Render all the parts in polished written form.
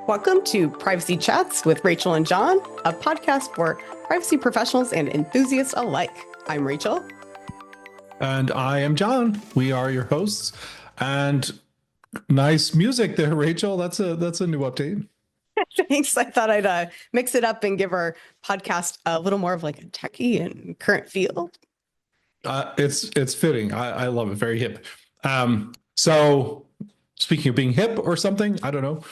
Welcome to Privacy Chats with Rachel and John, a podcast for privacy professionals and enthusiasts alike. I'm Rachel. And I am John. We are your hosts. And nice music there, Rachel. That's a new update. Thanks. I thought I'd mix it up and give our podcast a little more of like a techie and current feel. It's fitting. I love it. Very hip. So speaking of being hip or something, I don't know.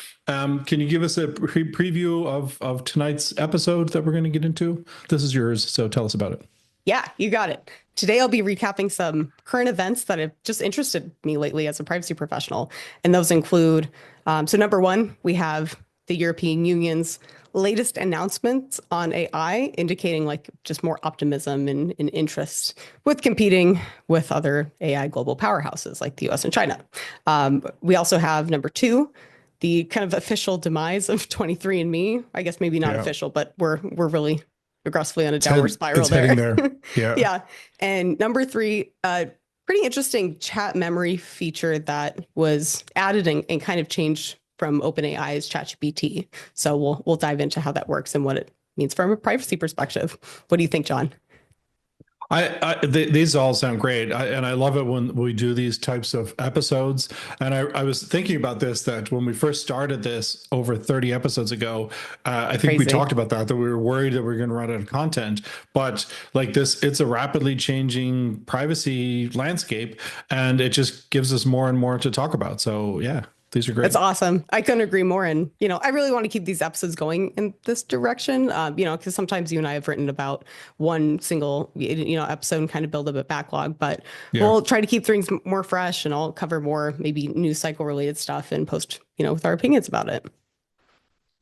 Can you give us a preview of tonight's episode that we're going to get into? This is yours, so tell us about it. Yeah, you got it. Today, I'll be recapping some current events that have just interested me lately as a privacy professional. And those include, so number one, we have the European Union's latest announcements on AI, indicating like just more optimism and interest with competing with other AI global powerhouses like the US and China. We also have number two, the kind of official demise of 23andMe. I guess maybe not official, but we're really aggressively on a downward spiral there. Yeah. And number three, pretty interesting chat memory feature that was added and kind of changed from OpenAI's ChatGPT. So we'll dive into how that works and what it means from a privacy perspective. What do you think, John? These all sound great. And I love it when we do these types of episodes. And I was thinking about this, that when we first started this over 30 episodes ago, I think we talked about that we were worried that we were going to run out of content. But like this, it's a rapidly changing privacy landscape, and it just gives us more and more to talk about. So yeah. These are great. That's awesome. I couldn't agree more. And, I really want to keep these episodes going in this direction, because sometimes you and I have written about one single, episode and kind of build up a backlog, but we'll try to keep things more fresh, and I'll cover more maybe news cycle related stuff and post, with our opinions about it.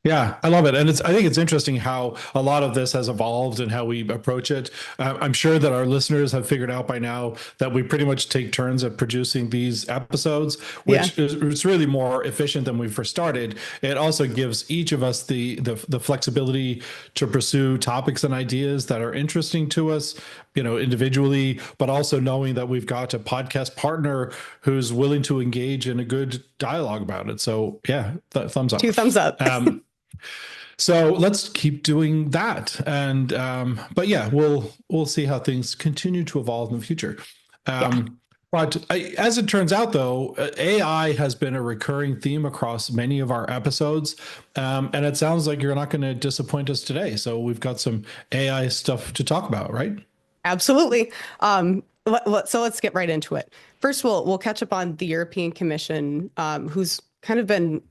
Yeah, I love it. And I think it's interesting how a lot of this has evolved and how we approach it. I'm sure that our listeners have figured out by now that we pretty much take turns at producing these episodes, which is really more efficient than we first started. It also gives each of us the flexibility to pursue topics and ideas that are interesting to us, individually, but also knowing that we've got a podcast partner who's willing to engage in a good dialogue about it. So yeah, thumbs up. 2 thumbs up. So let's keep doing that. And, but yeah, we'll see how things continue to evolve in the future. But as it turns out, though, AI has been a recurring theme across many of our episodes. And it sounds like you're not going to disappoint us today. So we've got some AI stuff to talk about, right? Absolutely. So let's get right into it. First, we'll catch up on the European Commission, who's kind of been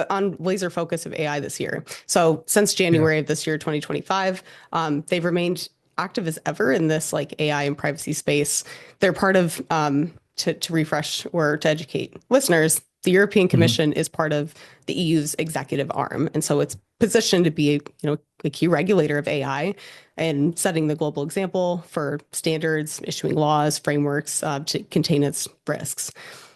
on laser focus of AI this year. So since January of this year, 2025, they've remained active as ever in this like AI and privacy space. They're part of, to refresh or to educate listeners, the European Commission is part of the EU's executive arm. And so it's positioned to be a key regulator of AI and setting the global example for standards, issuing laws, frameworks to contain its risks.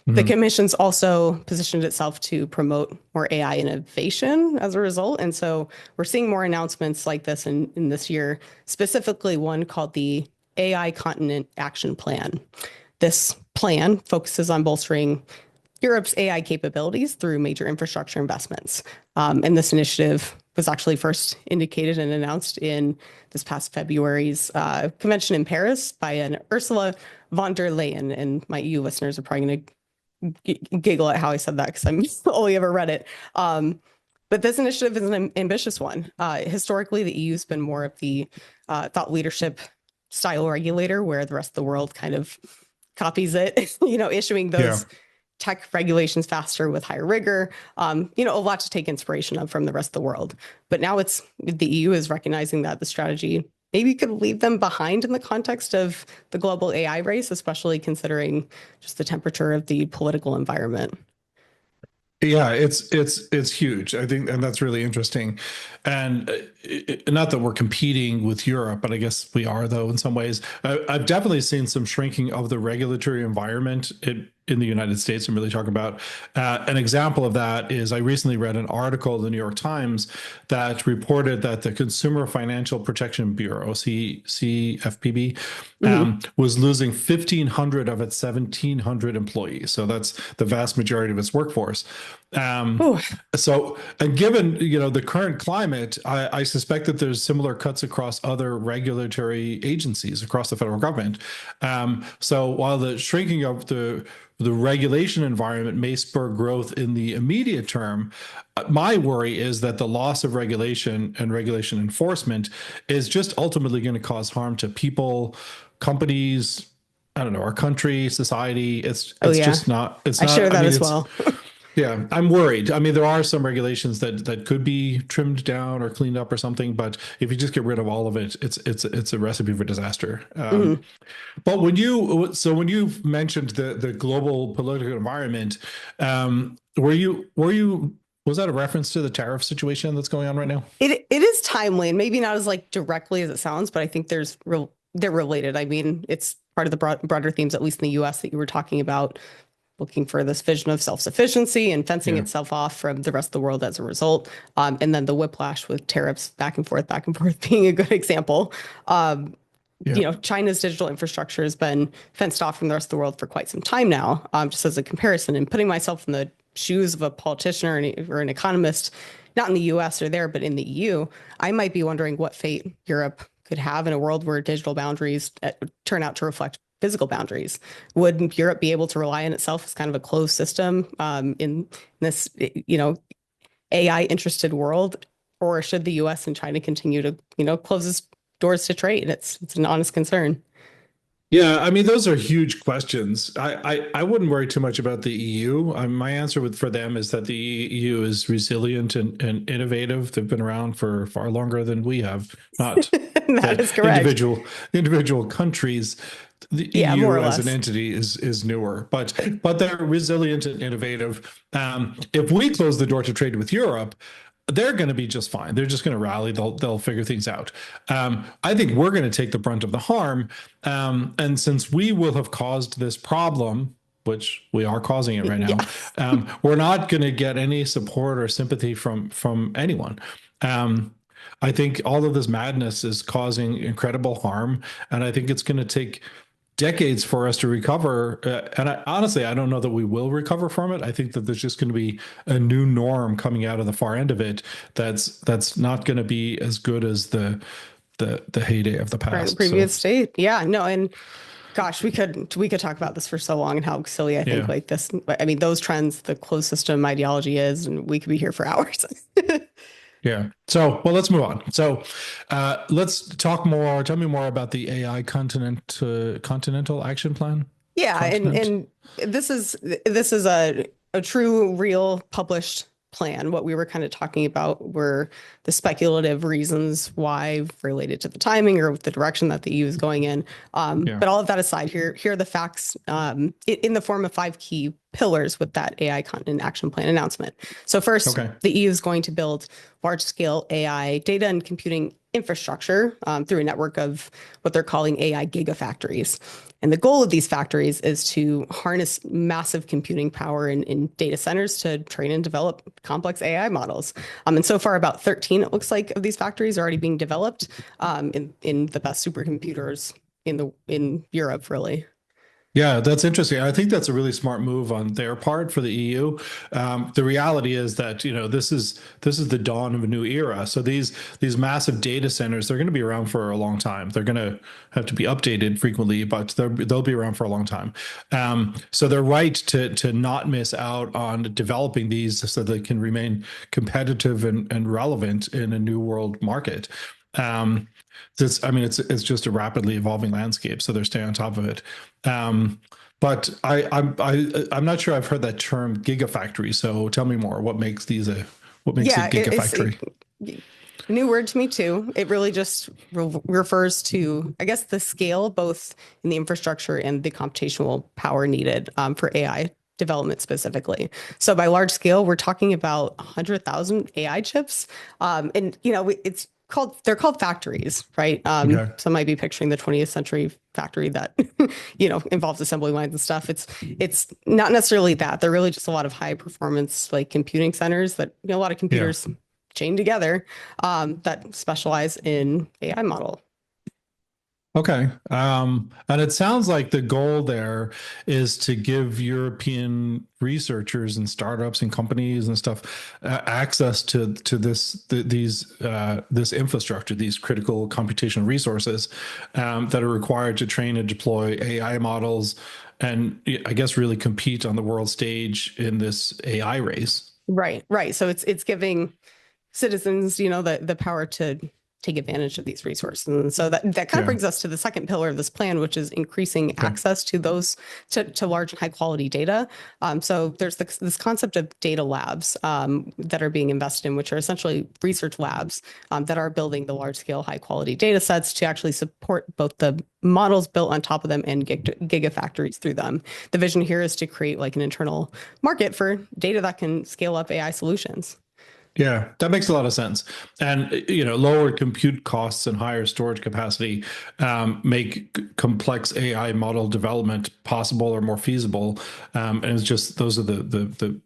The Commission's also positioned itself to promote more AI innovation as a result. And so we're seeing more announcements like this in this year, specifically one called the AI Continent Action Plan. This plan focuses on bolstering Europe's AI capabilities through major infrastructure investments. And this initiative was actually first indicated and announced in this past February's convention in Paris by an Ursula von der Leyen. And my EU listeners are probably going to giggle at how I said that because I'm only ever read it. But this initiative is an ambitious one. Historically, the EU's been more of the thought leadership style regulator, where the rest of the world kind of copies it, issuing those tech regulations faster with higher rigor, a lot to take inspiration of from the rest of the world. But now the EU is recognizing that the strategy maybe could leave them behind in the context of the global AI race, especially considering just the temperature of the political environment. Yeah, it's huge, I think, and that's really interesting. And not that we're competing with Europe, but I guess we are, though, in some ways. I've definitely seen some shrinking of the regulatory environment in the United States and really talk about. An example of that is I recently read an article in the New York Times that reported that the Consumer Financial Protection Bureau, CFPB, Mhm. was losing 1,500 of its 1,700 employees. So that's the vast majority of its workforce. Um, Ooh. so, and given the current climate, I suspect that there's similar cuts across other regulatory agencies across the federal government. So while the shrinking of the regulation environment may spur growth in the immediate term, my worry is that the loss of regulation and regulation enforcement is just ultimately going to cause harm to people, companies, I don't know, our country, society. It's Oh it's yeah, just not. It's I share not. I that mean, as it's well. yeah. I'm worried. I mean, there are some regulations that could be trimmed down or cleaned up or something, but if you just get rid of all of it, it's a recipe for disaster. Mhm. But when you mentioned the global political environment, were you was that a reference to the tariff situation that's going on right now? It is timely and maybe not as like directly as it sounds, but I think they're related. I mean, it's part of the broader themes, at least in the US, that you were talking about, looking for this vision of self-sufficiency and fencing Yeah, itself off from the rest of the world as a result. And then the whiplash with tariffs back and forth being a good example. Um, yeah, China's digital infrastructure has been fenced off from the rest of the world for quite some time now, just as a comparison. And putting myself in the shoes of a politician or an economist, not in the US or there, but in the EU, I might be wondering what fate Europe could have in a world where digital boundaries turn out to reflect physical boundaries. Would Europe be able to rely on itself as kind of a closed system in this, AI interested world, or should the U.S. and China continue to, close its doors to trade? It's an honest concern. yeah. I mean, those are huge questions. I wouldn't worry too much about the EU. My answer for them is that the EU is resilient and innovative. They've been around for far longer than we have. Not That that is correct. individual countries. The Yeah, more EU or as an less. entity is newer, but they're resilient and innovative. If we close the door to trade with Europe, they're going to be just fine. They're just going to rally. They'll figure things out. I think we're going to take the brunt of the harm, and since we will have caused this problem, which we are causing it right now, Yes. we're not going to get any support or sympathy from anyone. I think all of this madness is causing incredible harm, and I think it's going to take decades for us to recover. And honestly, I don't know that we will recover from it. I think that there's just going to be a new norm coming out of the far end of it that's not going to be as good as the heyday of the past. So Previous state. Yeah, no, and gosh, we could talk about this for so long and how silly I think yeah. like this. I mean, those trends, the closed system ideology is, and we could be here for hours. Yeah. So, well, let's move on. So, let's talk more. Tell me more about the AI Continental Action Plan. Yeah, and Continent. and this is a true, real, published plan. What we were kind of talking about were the speculative reasons why related to the timing or the direction that the EU is going in. Yeah. But all of that aside, here are the facts in the form of five key pillars with that AI Continent Action Plan announcement. So first, Okay. the EU is going to build large-scale AI data and computing infrastructure through a network of what they're calling AI gigafactories. And the goal of these factories is to harness massive computing power in data centers to train and develop complex AI models. And so far, about 13, it looks like, of these factories are already being developed in the best supercomputers in Europe, really. Yeah, that's interesting. I think that's a really smart move on their part for the EU. The reality is that this is the dawn of a new era. So these massive data centers, they're going to be around for a long time. They're going to have to be updated frequently, but they'll be around for a long time. So they're right to not miss out on developing these so they can remain competitive and relevant in a new world market. Um, I mean, it's just a rapidly evolving landscape, so they're staying on top of it. But I'm not sure I've heard that term gigafactory. So tell me more. What makes a Yeah, gigafactory? new word to me too. It really just refers to, I guess, the scale, both in the infrastructure and the computational power needed for AI development specifically. So by large scale, we're talking about 100,000 AI chips. And it's they're called factories, right? Okay. Some might be picturing the 20th century factory that involves assembly lines and stuff. It's not necessarily that. They're really just a lot of high performance like computing centers that a lot of Yeah. computers chained together that specialize in AI model. Okay. And it sounds like the goal there is to give European researchers and startups and companies and stuff access to this infrastructure, these critical computational resources that are required to train and deploy AI models, and I guess really compete on the world stage in this AI race. Right, right. So it's giving citizens, the power to take advantage of these resources. And so that kind of Yeah. brings us to the second pillar of this plan, which is increasing Okay. access to those to large and high quality data. So there's this concept of data labs that are being invested in, which are essentially research labs that are building the large scale, high quality data sets to actually support both the models built on top of them and gigafactories through them. The vision here is to create like an internal market for data that can scale up AI solutions. Yeah, that makes a lot of sense. And lower compute costs and higher storage capacity make complex AI model development possible or more feasible. And it's just those are the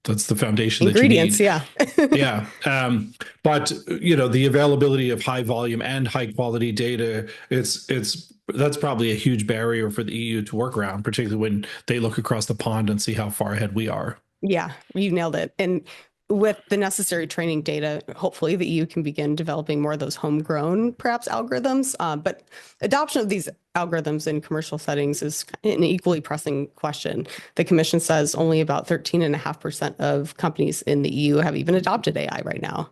that's the foundation that you Ingredients, need. yeah. Yeah. But the availability of high volume and high quality data, it's that's probably a huge barrier for the EU to work around, particularly when they look across the pond and see how far ahead we are. Yeah, you nailed it. And with the necessary training data, hopefully the EU can begin developing more of those homegrown, perhaps, algorithms. But adoption of these algorithms in commercial settings is an equally pressing question. The Commission says only about 13.5% of companies in the EU have even adopted AI right now.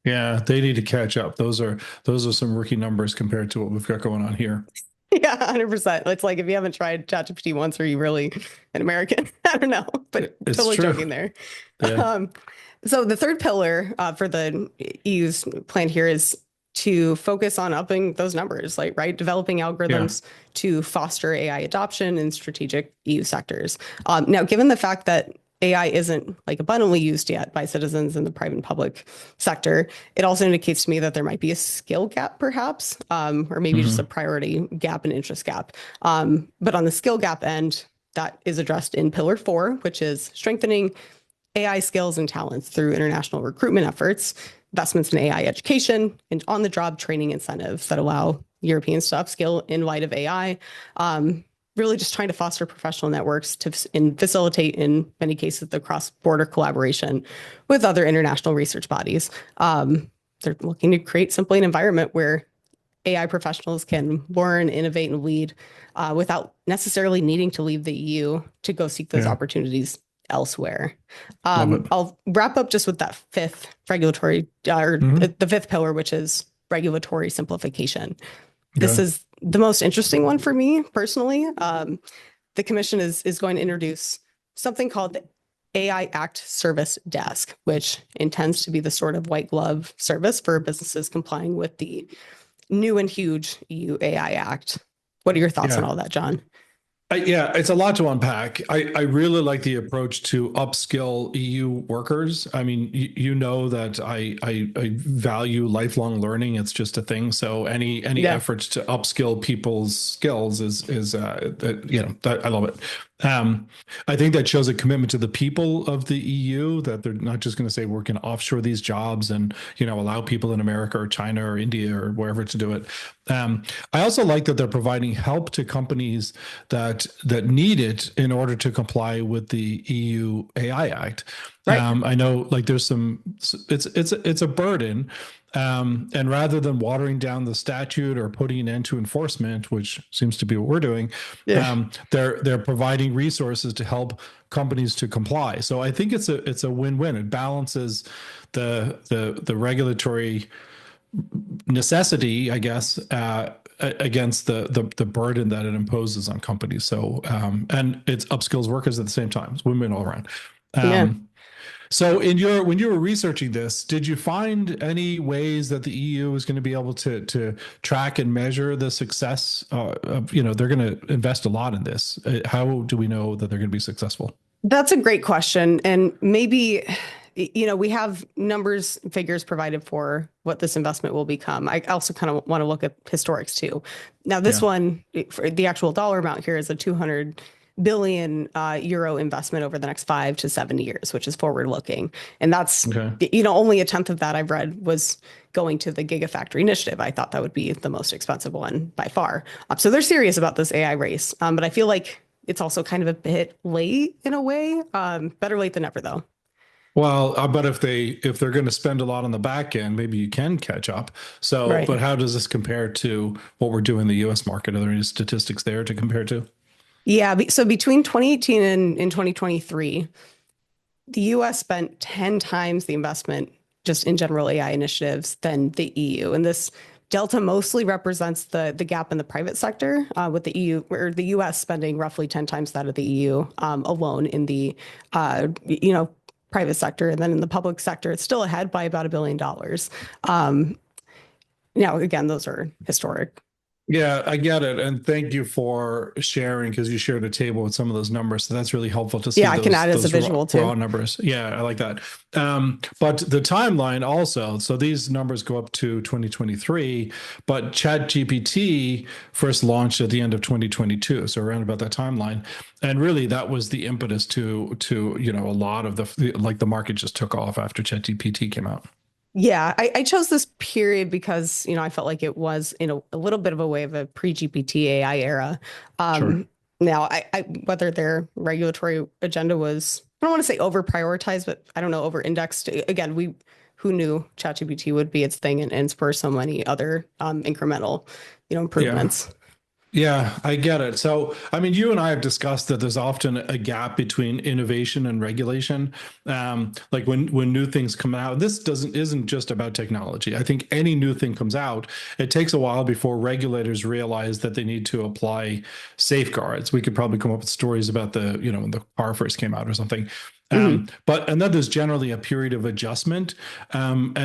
Yeah, they need to catch up. Those are some rookie numbers compared to what we've got going on here. Yeah, 100%. It's like if you haven't tried ChatGPT once, are you really an American? I don't know, but It's totally true. joking there. Yeah. Um, so the third pillar for the EU's plan here is to focus on upping those numbers, like right, developing Yeah. algorithms to foster AI adoption in strategic EU sectors. Now, given the fact that AI isn't like abundantly used yet by citizens in the private and public sector, it also indicates to me that there might be a skill gap, perhaps, or maybe just a Hmm. priority gap and interest gap. But on the skill gap end, that is addressed in Pillar 4, which is strengthening AI skills and talents through international recruitment efforts, investments in AI education, and on-the-job training incentives that allow Europeans to upskill in light of AI. Really just trying to foster professional networks and facilitate, in many cases, the cross-border collaboration with other international research bodies. They're looking to create simply an environment where AI professionals can learn, innovate, and lead without necessarily needing to leave the EU to go seek those Yeah. opportunities elsewhere. Love it. I'll wrap up just with that fifth regulatory, or Hmm. the fifth pillar, which is regulatory simplification. This Okay. is the most interesting one for me personally. The commission is going to introduce something called the AI Act Service Desk, which intends to be the sort of white glove service for businesses complying with the new and huge EU AI Act. What are your thoughts on Yeah. all that, John? Yeah, it's a lot to unpack. I really like the approach to upskill EU workers. I mean, you know that I value lifelong learning. It's just a thing. So any Yeah. efforts to upskill people's skills is that, I love it. Um, I think that shows a commitment to the people of the EU, that they're not just going to say we're going to offshore these jobs and allow people in America or China or India or wherever to do it. I also like that they're providing help to companies that need it in order to comply with the EU AI Act. Right. I know, like, there's some, it's a burden, and rather than watering down the statute or putting an end to enforcement, which seems to be what we're doing, Yeah. they're providing resources to help companies to comply. So I think it's a win-win. It balances the regulatory necessity, I guess, against the burden that it imposes on companies. So and it's upskills workers at the same time. It's win-win all around. Yeah. So when you were researching this, did you find any ways that the EU is going to be able to track and measure the success of, they're going to invest a lot in this. How do we know that they're going to be successful? That's a great question. And maybe we have figures provided for what this investment will become. I also kind of want to look at historics too. Now, this Yeah. one, for the actual dollar amount here is a 200 billion euro investment over the next 5 to 7 years, which is forward looking. And that's, Okay. only a tenth of that I've read was going to the Gigafactory initiative. I thought that would be the most expensive one by far. So they're serious about this AI race. But I feel like it's also kind of a bit late in a way. Better late than never, though. Well, but if they're going to spend a lot on the back end, maybe you can catch up. So, Right. but how does this compare to what we're doing in the U.S. market? Are there any statistics there to compare to? Yeah. So between 2018 and 2023, the US spent 10 times the investment just in general AI initiatives than the EU. And this delta mostly represents the gap in the private sector, with the EU or the US spending roughly 10 times that of the EU, alone in the private sector. And then in the public sector, it's still ahead by about $1 billion. Now, again, those are historic. Yeah, I get it. And thank you for sharing because you shared a table with some of those numbers. So that's really helpful to see Yeah, I can add as a those visual raw too. numbers. Yeah, I like that. But the timeline also, so these numbers go up to 2023, but ChatGPT first launched at the end of 2022. So around about that timeline. And really that was the impetus to a lot of the market just took off after ChatGPT came out. Yeah, I chose this period because, I felt like it was in a little bit of a way of a pre-GPT AI era. Sure. Now, whether their regulatory agenda was, I don't want to say over prioritized, but I don't know, over indexed. Again, who knew ChatGPT would be its thing and spur so many other incremental, Yeah. improvements. Yeah, I get it. So, I mean, you and I have discussed that there's often a gap between innovation and regulation. Like when new things come out, this isn't just about technology. I think any new thing comes out, it takes a while before regulators realize that they need to apply safeguards. We could probably come up with stories about when the car first came out or something. Hmm. And then there's generally a period of adjustment. And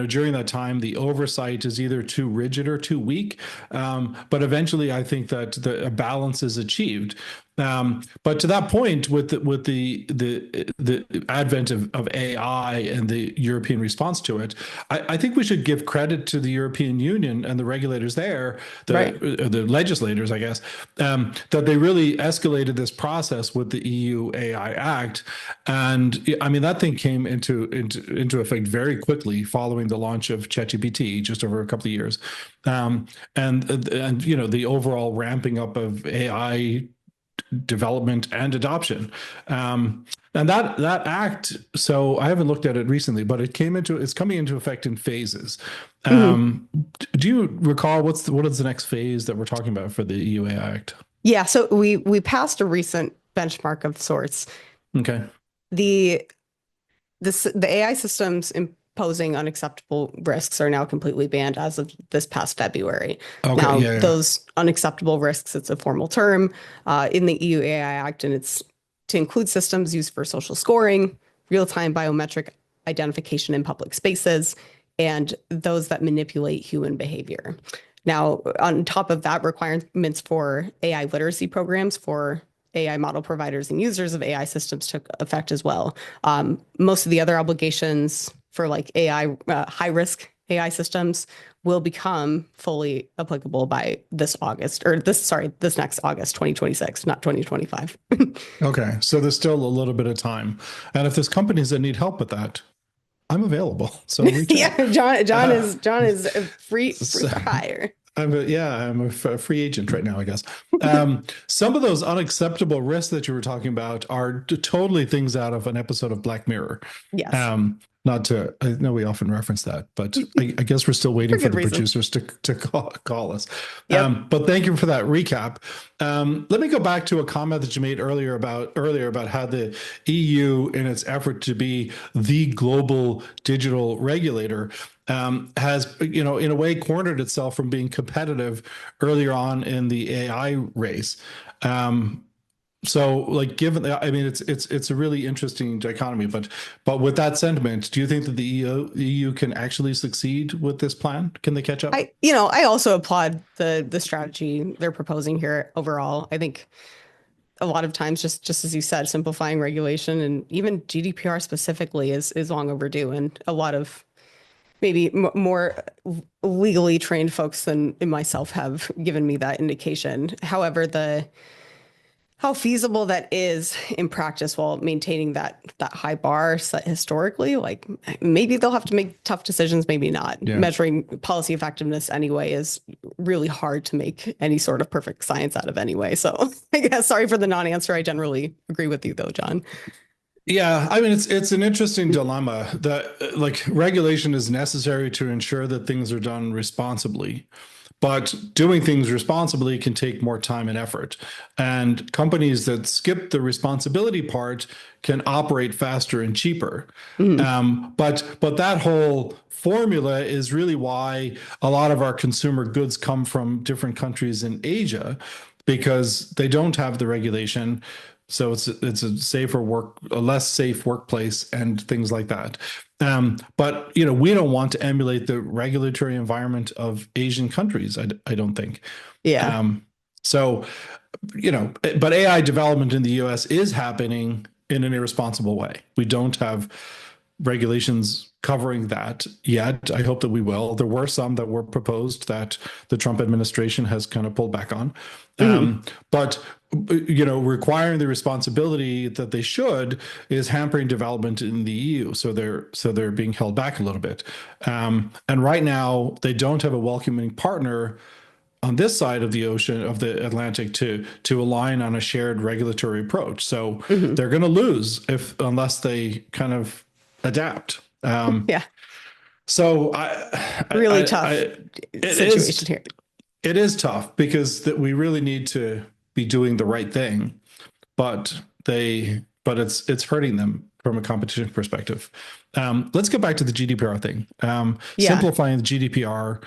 during that time, the oversight is either too rigid or too weak. But eventually, I think that a balance is achieved. But to that point, with the advent of AI and the European response to it, I think we should give credit to the European Union and the regulators there, Right. the legislators, I guess, that they really escalated this process with the EU AI Act, and I mean that thing came into effect very quickly following the launch of ChatGPT, just over a couple of years, and the overall ramping up of AI development and adoption. And that act, so I haven't looked at it recently, but it's coming into effect in phases. Hmm. Do you recall what is the next phase that we're talking about for the EUA Act? Yeah, so we passed a recent benchmark of sorts. Okay. The the AI systems imposing unacceptable risks are now completely banned as of this past February. Okay. Now, Yeah. Yeah. those unacceptable risks, it's a formal term in the EU AI Act, and it's to include systems used for social scoring, real-time biometric identification in public spaces, and those that manipulate human behavior. Now, on top of that, requirements for AI literacy programs for AI model providers and users of AI systems took effect as well. Most of the other obligations for like AI, high risk AI systems will become fully applicable by this August, or this next August, 2026, not 2025. Okay. So there's still a little bit of time, and if there's companies that need help with that, I'm available. So reach out. Yeah, John Uh, is free so, for hire. I'm a free agent right now, I guess. Some of those unacceptable risks that you were talking about are totally things out of an episode of Black Mirror. Yes, Um, Not to, I know we often reference that, but I guess we're still waiting for for good the reason. producers to call us. Yep. But thank you for that recap. Let me go back to a comment that you made earlier about how the EU, in its effort to be the global digital regulator, has, in a way, cornered itself from being competitive earlier on in the AI race. So, like, given, I mean, it's a really interesting dichotomy. But with that sentiment, do you think that the EU can actually succeed with this plan? Can they catch up? I also applaud the strategy they're proposing here overall. I think a lot of times, just as you said, simplifying regulation and even GDPR specifically is long overdue, and a lot of maybe more legally trained folks than myself have given me that indication. However, the how feasible that is in practice while maintaining that high bar set historically, like maybe they'll have to make tough decisions, maybe not. Yeah. Measuring policy effectiveness anyway is really hard to make any sort of perfect science out of anyway. So I guess sorry for the non-answer. I generally agree with you though, John. Yeah, I mean it's an interesting dilemma that like regulation is necessary to ensure that things are done responsibly. But doing things responsibly can take more time and effort. And companies that skip the responsibility part can operate faster and cheaper. But that whole formula is really why a lot of our consumer goods come from different countries in Asia, because they don't have the regulation. So it's a safer a less safe workplace and things like that. But we don't want to emulate the regulatory environment of Asian countries. I don't think. Yeah. So but AI development in the U.S. is happening in an irresponsible way. We don't have regulations covering that yet. I hope that we will. There were some that were proposed that the Trump administration has kind of pulled back on. But requiring the responsibility that they should is hampering development in the EU. So they're being held back a little bit. And right now they don't have a welcoming partner on this side of the ocean, of the Atlantic, to align on a shared regulatory approach. So they're going to lose unless they kind of adapt. Yeah. So really tough situation here. It is tough because we really need to be doing the right thing, but it's hurting them from a competition perspective. Let's get back to the GDPR thing. Simplifying the GDPR,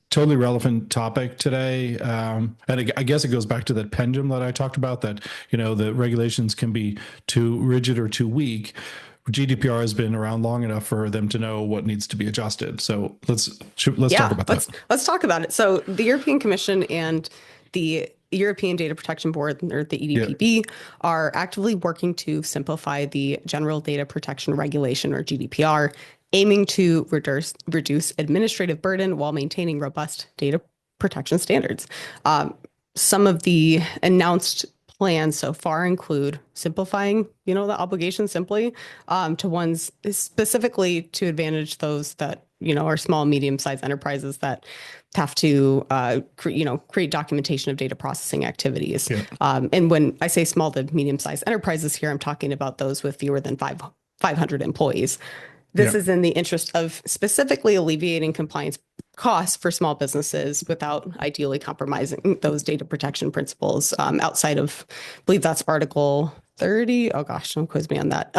totally relevant topic today. And I guess it goes back to that pendulum that I talked about, that, the regulations can be too rigid or too weak. GDPR has been around long enough for them to know what needs to be adjusted. So let's talk about that. Let's talk about it. So the European Commission and the European Data Protection Board, or the EDPB, are actively working to simplify the General Data Protection Regulation, or GDPR, aiming to reduce administrative burden while maintaining robust data protection standards. Some of the announced plans so far include simplifying, the obligation simply to ones specifically to advantage those that, are small, medium-sized enterprises that have to, create documentation of data processing activities. And when I say small to medium-sized enterprises here, I'm talking about those with fewer than 500 employees. This is in the interest of specifically alleviating compliance costs for small businesses without ideally compromising those data protection principles outside of, I believe that's Article 30. Oh gosh, don't quiz me on that.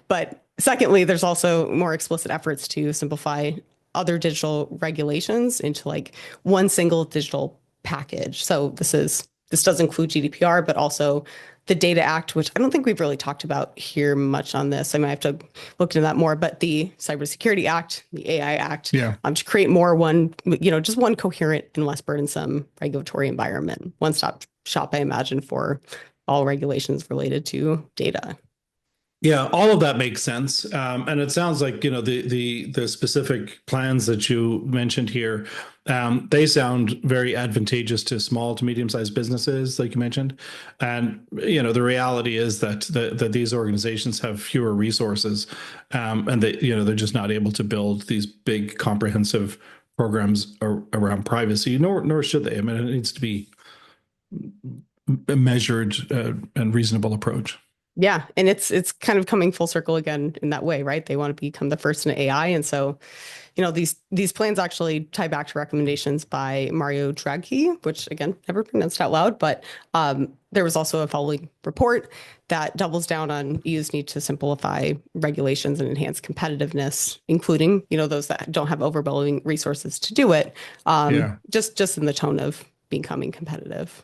But secondly, there's also more explicit efforts to simplify other digital regulations into like one single digital package. So this does include GDPR, but also the Data Act, which I don't think we've really talked about here much on this. I might have to look into that more, but the Cybersecurity Act, the AI Act, to create just one coherent and less burdensome regulatory environment, one-stop shop, I imagine, for all regulations related to data. Yeah, all of that makes sense. And it sounds like, the specific plans that you mentioned here, they sound very advantageous to small to medium-sized businesses, like you mentioned. And, the reality is that these organizations have fewer resources, and they're just not able to build these big comprehensive programs around privacy, nor should they. I mean, it needs to be a measured and reasonable approach. Yeah. And it's kind of coming full circle again in that way, right? They want to become the first in AI. And so, these plans actually tie back to recommendations by Mario Draghi, which again, never pronounced out loud, but there was also a following report that doubles down on EU's need to simplify regulations and enhance competitiveness, including, those that don't have overwhelming resources to do it, just in the tone of becoming competitive.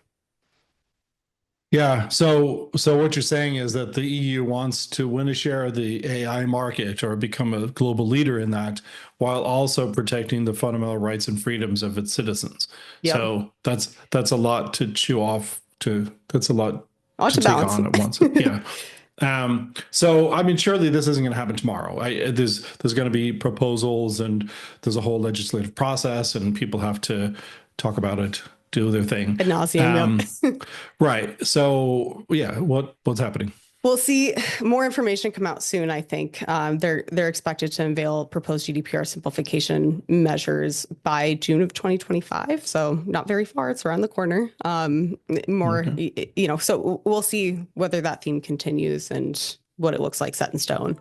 Yeah. So what you're saying is that the EU wants to win a share of the AI market or become a global leader in that, while also protecting the fundamental rights and freedoms of its citizens. Yep. So that's a lot to chew off. That's a lot I want to to take balance. on at once. Yeah. So I mean, surely this isn't going to happen tomorrow. There's going to be proposals, and there's a whole legislative process, and people have to talk about it, do their thing. Ad nauseum, yep. Um, right. So yeah, what's happening? We'll see more information come out soon, I think. They're expected to unveil proposed GDPR simplification measures by June of 2025. So not very far. It's around the corner. More, Okay. so we'll see whether that theme continues and what it looks like set in stone.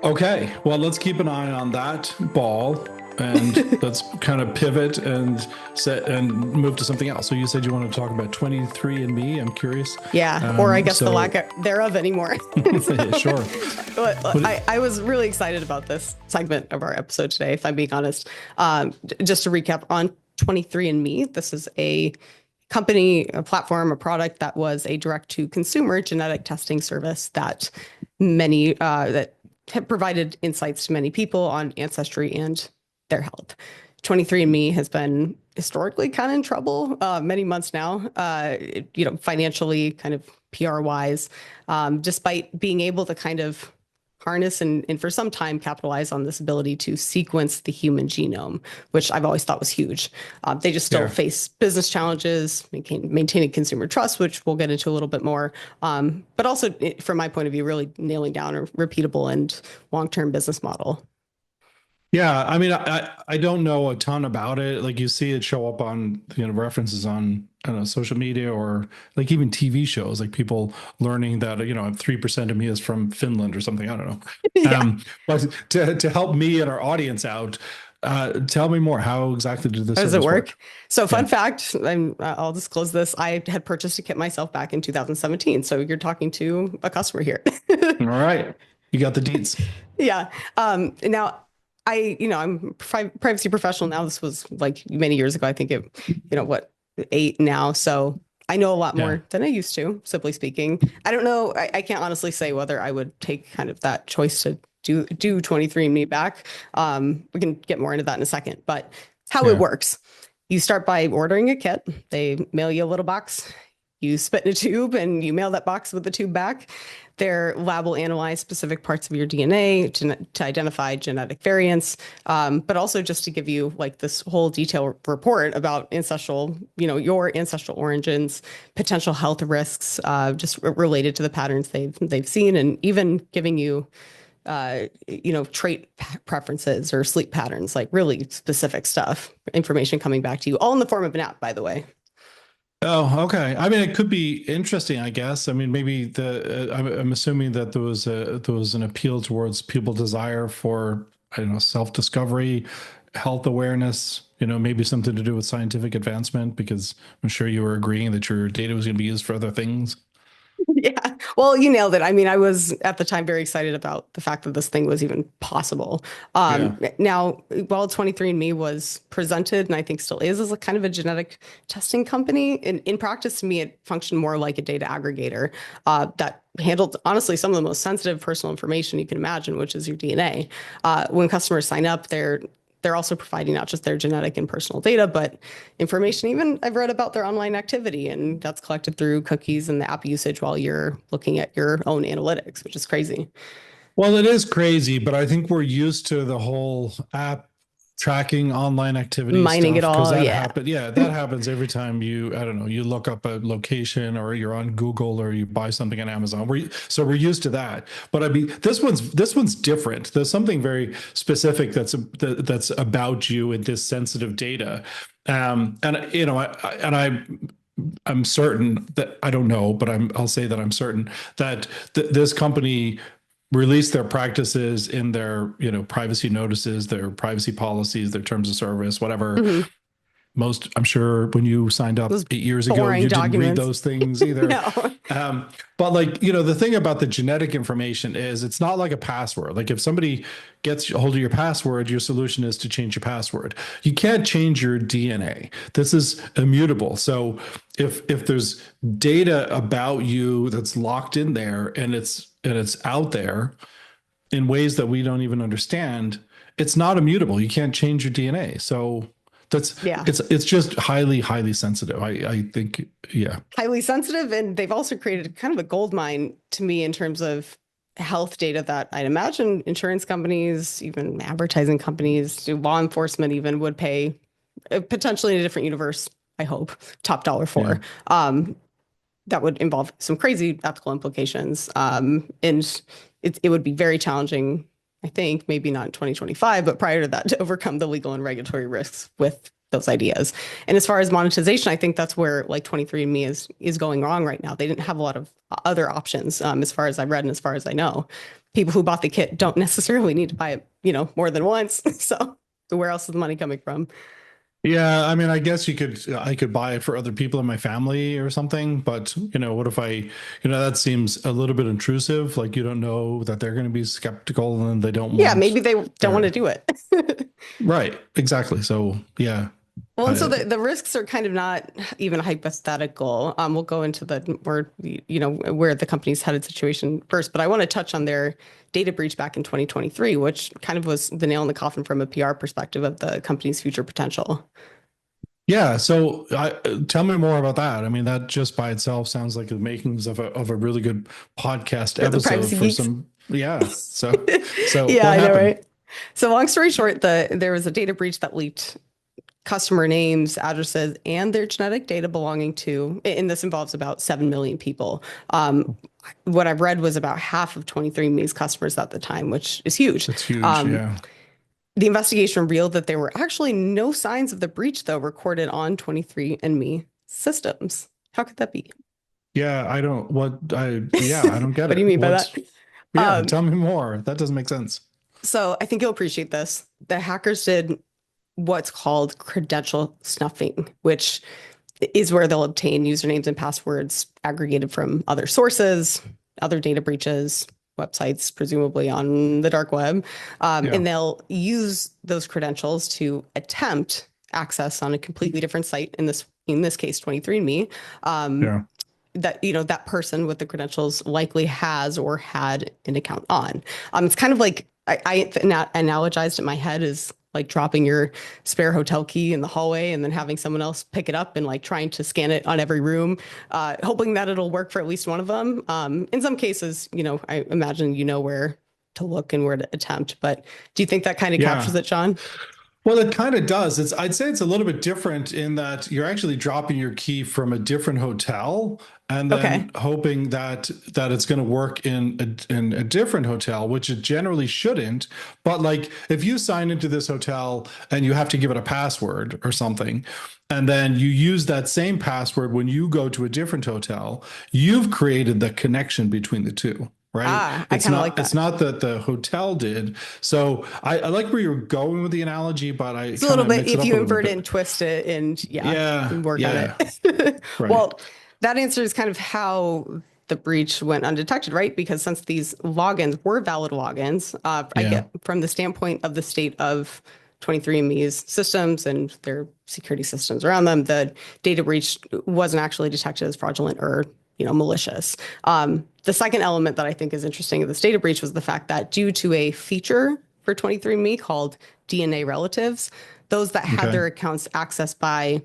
Okay, well, let's keep an eye on that ball, and let's kind of pivot and set and move to something else. So you said you wanted to talk about 23andMe. I'm curious. Yeah, or I guess the So lack thereof anymore. sure. I was really excited about this segment of our episode today, if I'm being honest. Just to recap on 23andMe, this is a company, a platform, a product that was a direct-to-consumer genetic testing service that that have provided insights to many people on ancestry and their health. 23andMe has been historically kind of in trouble many months now, financially, kind of PR wise, despite being able to kind of harness and for some time capitalize on this ability to sequence the human genome, which I've always thought was huge. They just still face business challenges, maintaining consumer trust, which we'll get into a little bit more. But also, from my point of view, really nailing down a repeatable and long-term business model. Yeah, I mean, I don't know a ton about it. Like you see it show up on, references on, I don't know, social media or like even TV shows, like people learning that, 3% of me is from Finland or something. I don't know. Yeah. But to help me and our audience out, tell me more. How exactly did this How does it service work? So fun Yeah. fact, I'll disclose this. I had purchased a kit myself back in 2017. So you're talking to a customer here. All right. You got the deets. Yeah. Now I'm privacy professional now. This was like many years ago. I think it, 8 now. So I know a lot Yeah. more than I used to, simply speaking. I don't know. I can't honestly say whether I would take kind of that choice to do 23andMe back. We can get more into that in a second, but how it Yeah. works. You start by ordering a kit. They mail you a little box. You spit in a tube and you mail that box with the tube back. Their lab will analyze specific parts of your DNA to identify genetic variants, but also just to give you like this whole detailed report about your ancestral origins, potential health risks, just related to the patterns they've seen, and even giving you trait preferences or sleep patterns, like really specific stuff, information coming back to you, all in the form of an app, by the way. Oh, okay. I mean, it could be interesting, I guess. I mean, maybe I'm assuming that there was an appeal towards people's desire for, I don't know, self-discovery, health awareness, maybe something to do with scientific advancement, because I'm sure you were agreeing that your data was going to be used for other things. Yeah. Well, you nailed it. I mean, I was at the time very excited about the fact that this thing was even possible. Yeah. Now, while 23andMe was presented, and I think still is, as a kind of a genetic testing company, in practice, to me, it functioned more like a data aggregator that handled, honestly, some of the most sensitive personal information you can imagine, which is your DNA. When customers sign up, they're also providing not just their genetic and personal data, but information even I've read about their online activity, and that's collected through cookies and the app usage while you're looking at your own analytics, which is crazy. Well, it is crazy, but I think we're used to the whole app tracking online activity Mining it stuff because all, that yeah. happens. Yeah, that happens every time I don't know, you look up a location or you're on Google or you buy something on Amazon. So we're used to that. But I mean, this one's different. There's something very specific that's about you in this sensitive data. I'm certain that I don't know, but I'll say that I'm certain that this company release their practices in their privacy notices, their privacy policies, their terms of service, whatever. Mm-hmm. Most, I'm sure when you signed up Those 8 years ago, boring you didn't read documents. those things either. No. But like, the thing about the genetic information is it's not like a password. Like if somebody gets a hold of your password, your solution is to change your password. You can't change your DNA. This is immutable. So if there's data about you that's locked in there and it's out there in ways that we don't even understand, it's not immutable. You can't change your DNA. So That's Yeah. it's just highly sensitive. I think, yeah. Highly sensitive. And they've also created kind of a gold mine to me in terms of health data that I'd imagine insurance companies, even advertising companies, law enforcement even would pay potentially in a different universe, I hope, top dollar Yeah. for. That would involve some crazy ethical implications. And it would be very challenging, I think, maybe not in 2025, but prior to that, to overcome the legal and regulatory risks with those ideas. And as far as monetization, I think that's where like 23andMe is going wrong right now. They didn't have a lot of other options, as far as I've read and as far as I know. People who bought the kit don't necessarily need to buy it, more than once. So where else is the money coming from? Yeah, I mean, I guess I could buy it for other people in my family or something, but what if that seems a little bit intrusive. Like you don't know that they're going to be skeptical and they don't Yeah, want maybe they don't want to their do it. right. Exactly. So yeah. Well, and so I, the risks are kind of not even hypothetical. We'll go into the where the company's headed situation first, but I want to touch on their data breach back in 2023, which kind of was the nail in the coffin from a PR perspective of the company's future potential. yeah. So tell me more about that. I mean, that just by itself sounds like the makings of a really good podcast For the episode privacy for geeks. some. Yeah. So Yeah, what I know, happened? right? So long story short, there was a data breach that leaked customer names, addresses, and their genetic data belonging to, and this involves about 7 million people. What I've read was about half of 23andMe's customers at the time, which is huge. That's huge. Um, Yeah. the investigation revealed that there were actually no signs of the breach, though, recorded on 23andMe systems. How could that be? Yeah. I don't get What do you it. mean by that? Yeah. Um, Tell me more. That doesn't make sense. so I think you'll appreciate this. The hackers did what's called credential snuffing, which is where they'll obtain usernames and passwords aggregated from other sources, other data breaches, websites, presumably on the dark web. Yeah. And they'll use those credentials to attempt access on a completely different site, in this case, 23andMe. Um, Yeah. that person with the credentials likely has or had an account on. It's kind of like I analogized in my head as like dropping your spare hotel key in the hallway and then having someone else pick it up and like trying to scan it on every room, hoping that it'll work for at least one of them. In some cases, I imagine where to look and where to attempt. But do you think that kind of captures Yeah. it, Sean? Well, it kind of does. I'd say it's a little bit different in that you're actually dropping your key from a different hotel and Okay. then hoping that it's going to work in a different hotel, which it generally shouldn't. But like if you sign into this hotel and you have to give it a password or something, and then you use that same password when you go to a different hotel, you've created the connection between the two. Right. I kind of like It's that. not that the hotel did. So I like where you're going with the analogy, but I It's a kind little of bit mix it if up a you little invert it bit. and twist it and yeah, Yeah. and work on Yeah. it. Right. Well, that answers kind of how the breach went undetected, right? Because since these logins were valid logins, I Yeah. get from the standpoint of the state of 23andMe's systems and their security systems around them, the data breach wasn't actually detected as fraudulent or malicious. The second element that I think is interesting of this data breach was the fact that due to a feature for 23andMe called DNA relatives, those that had Okay. their accounts accessed by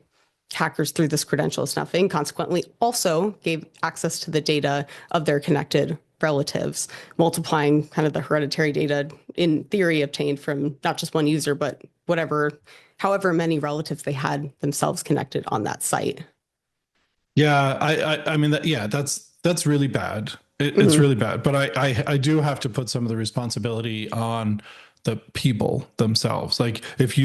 hackers through this credential snuffing consequently also gave access to the data of their connected relatives, multiplying kind of the hereditary data in theory obtained from not just one user, but however many relatives they had themselves connected on that site. Yeah. I mean yeah, that's really bad. It's Mhm. really bad. But I do have to put some of the responsibility on the people themselves. Like if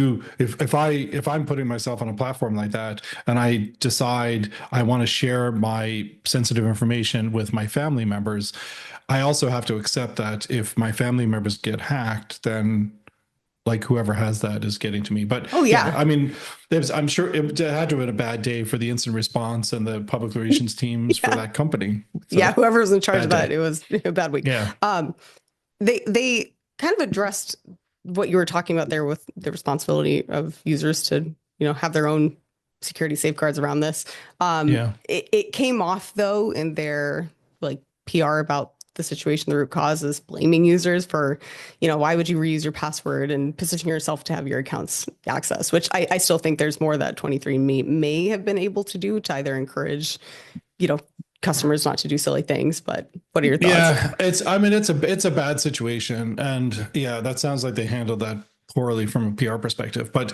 I'm putting myself on a platform like that and I decide I want to share my sensitive information with my family members, I also have to accept that if my family members get hacked, then like whoever has that is getting to me. But Oh yeah, yeah. I mean, I'm sure it had to have been a bad day for the incident response and the public relations teams for Yeah. that company. Yeah, So whoever was in charge bad of that, day. it was a bad week. Yeah. They kind of addressed what you were talking about there with the responsibility of users to, have their own security safeguards around this. Yeah. It came off though in their like PR about the situation, the root cause is blaming users for, why would you reuse your password and position yourself to have your accounts accessed, which I still think there's more that 23andMe may have been able to do to either encourage, you know, customers not to do silly things. But what are your thoughts? Yeah, it's a bad situation, and yeah, that sounds like they handled that poorly from a PR perspective. But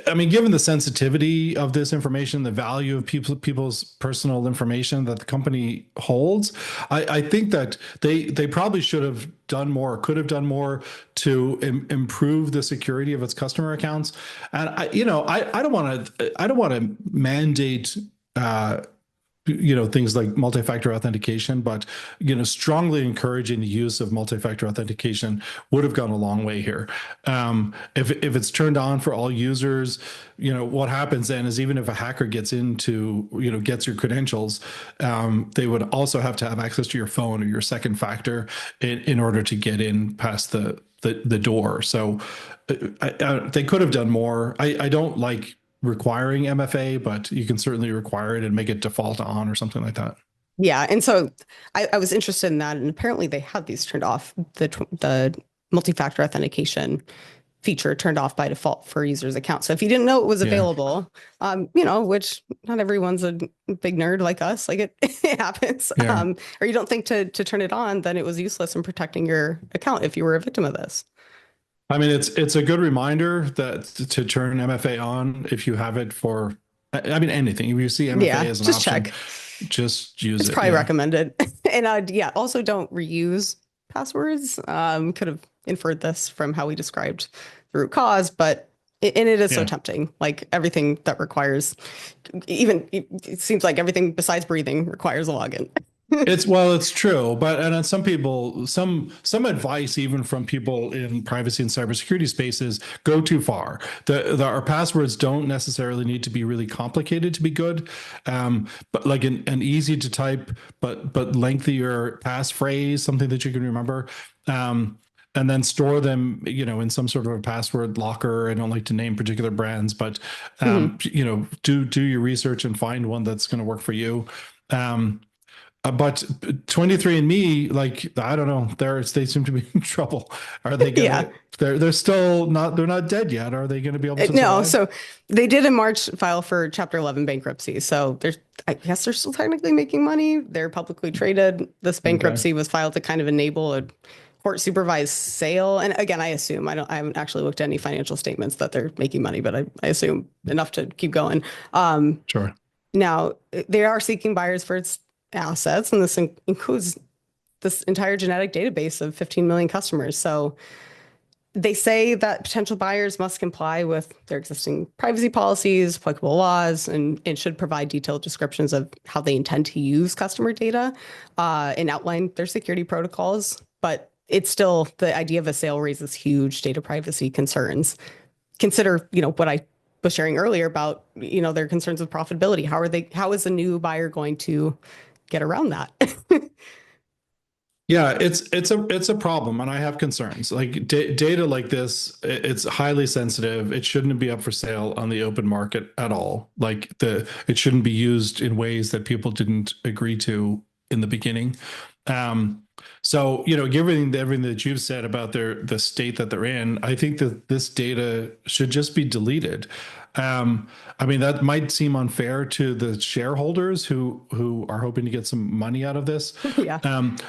I mean, given the sensitivity of this information, the value of people's personal information that the company holds, I think that they probably should have done more, could have done more to improve the security of its customer accounts. And I don't want to mandate. Things like multi-factor authentication, but strongly encouraging the use of multi-factor authentication would have gone a long way here. If it's turned on for all users, what happens then is, even if a hacker gets into gets your credentials, they would also have to have access to your phone or your second factor in order to get in past the door. So they could have done more. I don't like requiring MFA, but you can certainly require it and make it default on or something like that. Yeah, and so I was interested in that, and apparently they had these turned off, the multi-factor authentication feature turned off by default for users' accounts. So if you didn't know it was Yeah. available, which not everyone's a big nerd like us, like it happens, Yeah. or you don't think to turn it on, then it was useless in protecting your account if you were a victim of this. I mean, it's a good reminder that to turn MFA on if you have it for, I mean, anything. If you see MFA Yeah, as an just option, check. just use It's it. probably Yeah. recommended. And yeah, also don't reuse passwords. Could have inferred this from how we described the root cause, but and it is so Yeah. tempting. Like everything that requires, even it seems like everything besides breathing requires a login. It's true, but and some people, some advice even from people in privacy and cybersecurity spaces go too far. Our passwords don't necessarily need to be really complicated to be good, but like an easy to type but lengthier passphrase, something that you can remember. And then store them, in some sort of a password locker. I don't like to name particular brands, but Mhm. do your research and find one that's going to work for you. But 23andMe, like, I don't know, they seem to be in trouble. Are they Yeah. gonna? They're still not. They're not dead yet. Are they going to be able to No, survive? so they did in March file for Chapter 11 bankruptcy. So I guess they're still technically making money. They're publicly traded. This Okay, bankruptcy was filed to kind of enable a court supervised sale. And again, I assume I haven't actually looked at any financial statements that they're making money, but I assume enough to keep going. sure. Now they are seeking buyers for its assets, and this includes this entire genetic database of 15 million customers. So they say that potential buyers must comply with their existing privacy policies, applicable laws, and should provide detailed descriptions of how they intend to use customer data, and outline their security protocols. But it's still, the idea of a sale raises huge data privacy concerns. Consider, what I was sharing earlier about, their concerns with profitability. How is a new buyer going to get around that? Yeah, it's a problem, and I have concerns. Like data like this, it's highly sensitive. It shouldn't be up for sale on the open market at all. Like it shouldn't be used in ways that people didn't agree to in the beginning. So given everything that you've said about the state that they're in, I think that this data should just be deleted. I mean, that might seem unfair to the shareholders who are hoping to get some money out of this. Yeah.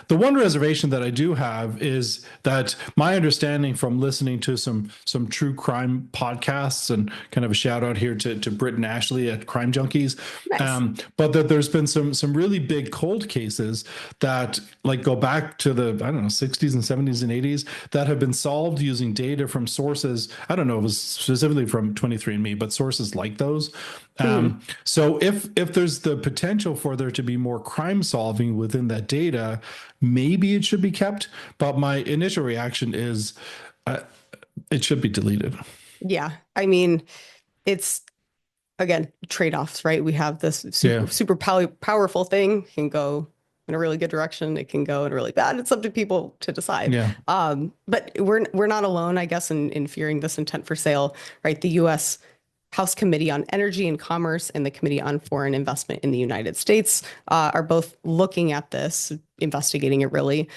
The one reservation that I do have is that my understanding from listening to some true crime podcasts, and kind of a shout out here to Britton Ashley at Crime Junkies, Nice. but that there's been some really big cold cases that like go back to the, I don't know, 60s and 70s and 80s that have been solved using data from sources. I don't know if it was specifically from 23andMe, but sources like those. Mhm. So if there's the potential for there to be more crime solving within that data, maybe it should be kept. But my initial reaction is it should be deleted. Yeah. I mean, it's again trade-offs, right? We have this Yeah. super powerful thing. It can go in a really good direction. It can go in really bad. It's up to people to decide. Yeah. But we're not alone, I guess, in fearing this intent for sale, right? The U.S. House Committee on Energy and Commerce and the Committee on Foreign Investment in the United States are both looking at this, investigating it really.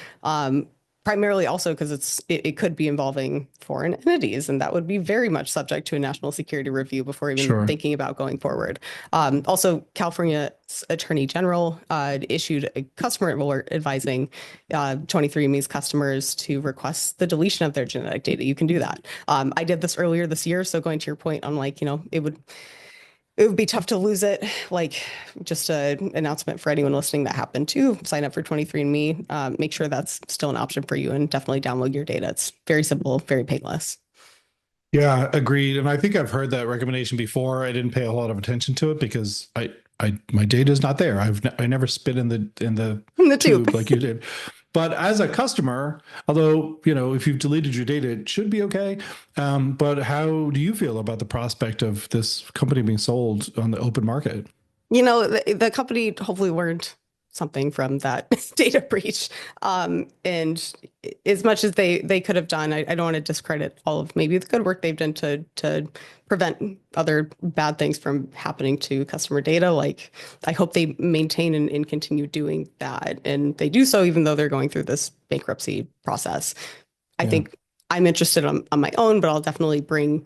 Primarily also because it could be involving foreign entities, and that would be very much subject to a national security review before even Sure. thinking about going forward. Also, California's Attorney General issued a customer alert advising 23andMe's customers to request the deletion of their genetic data. You can do that. I did this earlier this year, so going to your point on like, it would be tough to lose it. Like just an announcement for anyone listening that happened to sign up for 23andMe. Make sure that's still an option for you and definitely download your data. It's very simple, very painless. Yeah, agreed. And I think I've heard that recommendation before. I didn't pay a lot of attention to it because my data is not there. I never spit in the In the tube. tube like you did. But as a customer, although, if you've deleted your data, it should be okay. But how do you feel about the prospect of this company being sold on the open market? The company hopefully learned something from that data breach. And as much as they could have done, I don't want to discredit all of maybe the good work they've done to prevent other bad things from happening to customer data. Like, I hope they maintain and continue doing that. And they do so even though they're going through this bankruptcy process. I think I'm interested on my own, but I'll definitely bring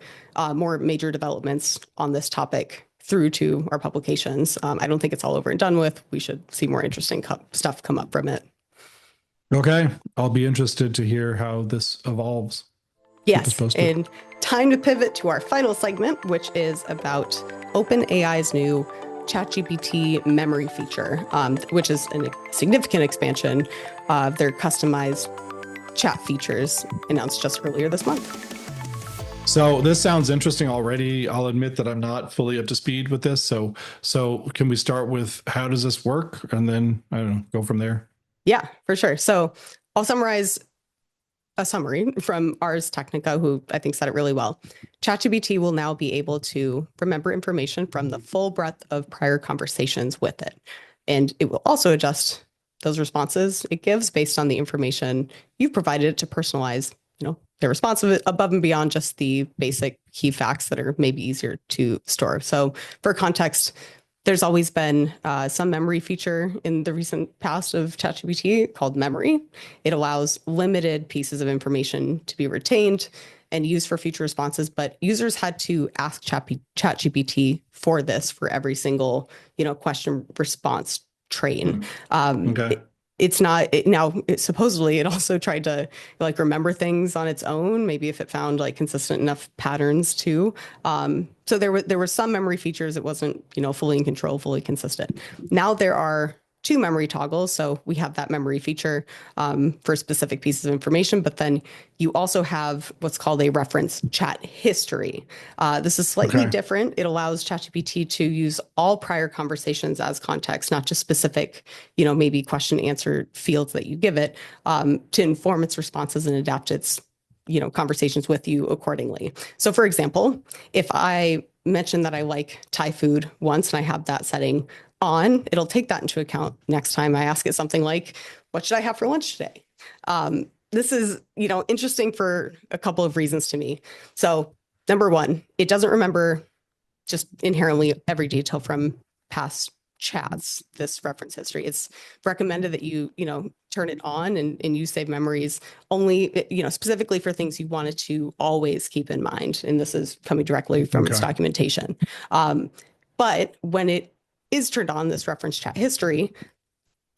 more major developments on this topic through to our publications. I don't think it's all over and done with. We should see more interesting stuff come up from it. Okay. I'll be interested to hear how this evolves. Yes. And time to pivot to our final segment, which is about OpenAI's new ChatGPT memory feature, which is a significant expansion of their customized chat features announced just earlier this month. So this sounds interesting already. I'll admit that I'm not fully up to speed with this. So can we start with how does this work? And then, I don't know, go from there. Yeah, for sure. So I'll summarize a summary from Ars Technica, who I think said it really well. ChatGPT will now be able to remember information from the full breadth of prior conversations with it. And it will also adjust those responses it gives based on the information you've provided it to personalize, the response of it above and beyond just the basic key facts that are maybe easier to store. So for context, there's always been some memory feature in the recent past of ChatGPT called memory. It allows limited pieces of information to be retained and used for future responses, but users had to ask ChatGPT for this for every single, question response train. Okay. It's not supposedly it also tried to remember things on its own, maybe if it found consistent enough patterns too. So there were some memory features. It wasn't, fully in control, fully consistent. Now there are two memory toggles. So we have that memory feature for specific pieces of information, but then you also have what's called a reference chat history. This is slightly different. It allows ChatGPT to use all prior conversations as context, not just specific, maybe question answer fields that you give it to inform its responses and adapt its, conversations with you accordingly. So for example, if I mention that I like Thai food once and I have that setting on, it'll take that into account next time I ask it something like, what should I have for lunch today? This is, interesting for a couple of reasons to me. So number one, it doesn't remember just inherently every detail from past chats, this reference history. It's recommended that you, turn it on and you save memories only, specifically for things you wanted to always keep in mind. And this is coming directly from its documentation. But when it is turned on, this reference chat history,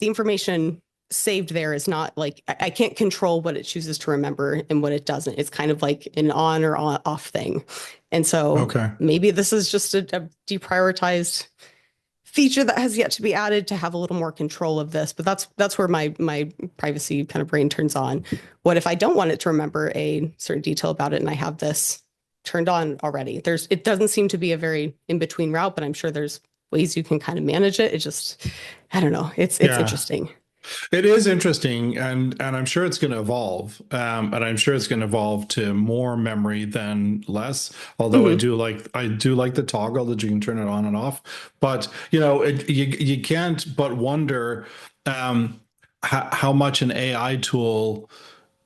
the information saved there is not I can't control what it chooses to remember and what it doesn't. It's kind of like an on or off thing. And so maybe this is just a deprioritized feature that has yet to be added to have a little more control of this. But that's where my privacy kind of brain turns on. What if I don't want it to remember a certain detail about it and I have this turned on already? It doesn't seem to be a very in-between route, but I'm sure there's ways you can kind of manage it. It just, I don't know. It's interesting. It is interesting, and I'm sure it's going to evolve. And I'm sure it's going to evolve to more memory than less. Although I do like the toggle that you can turn it on and off. But you can't but wonder how much an AI tool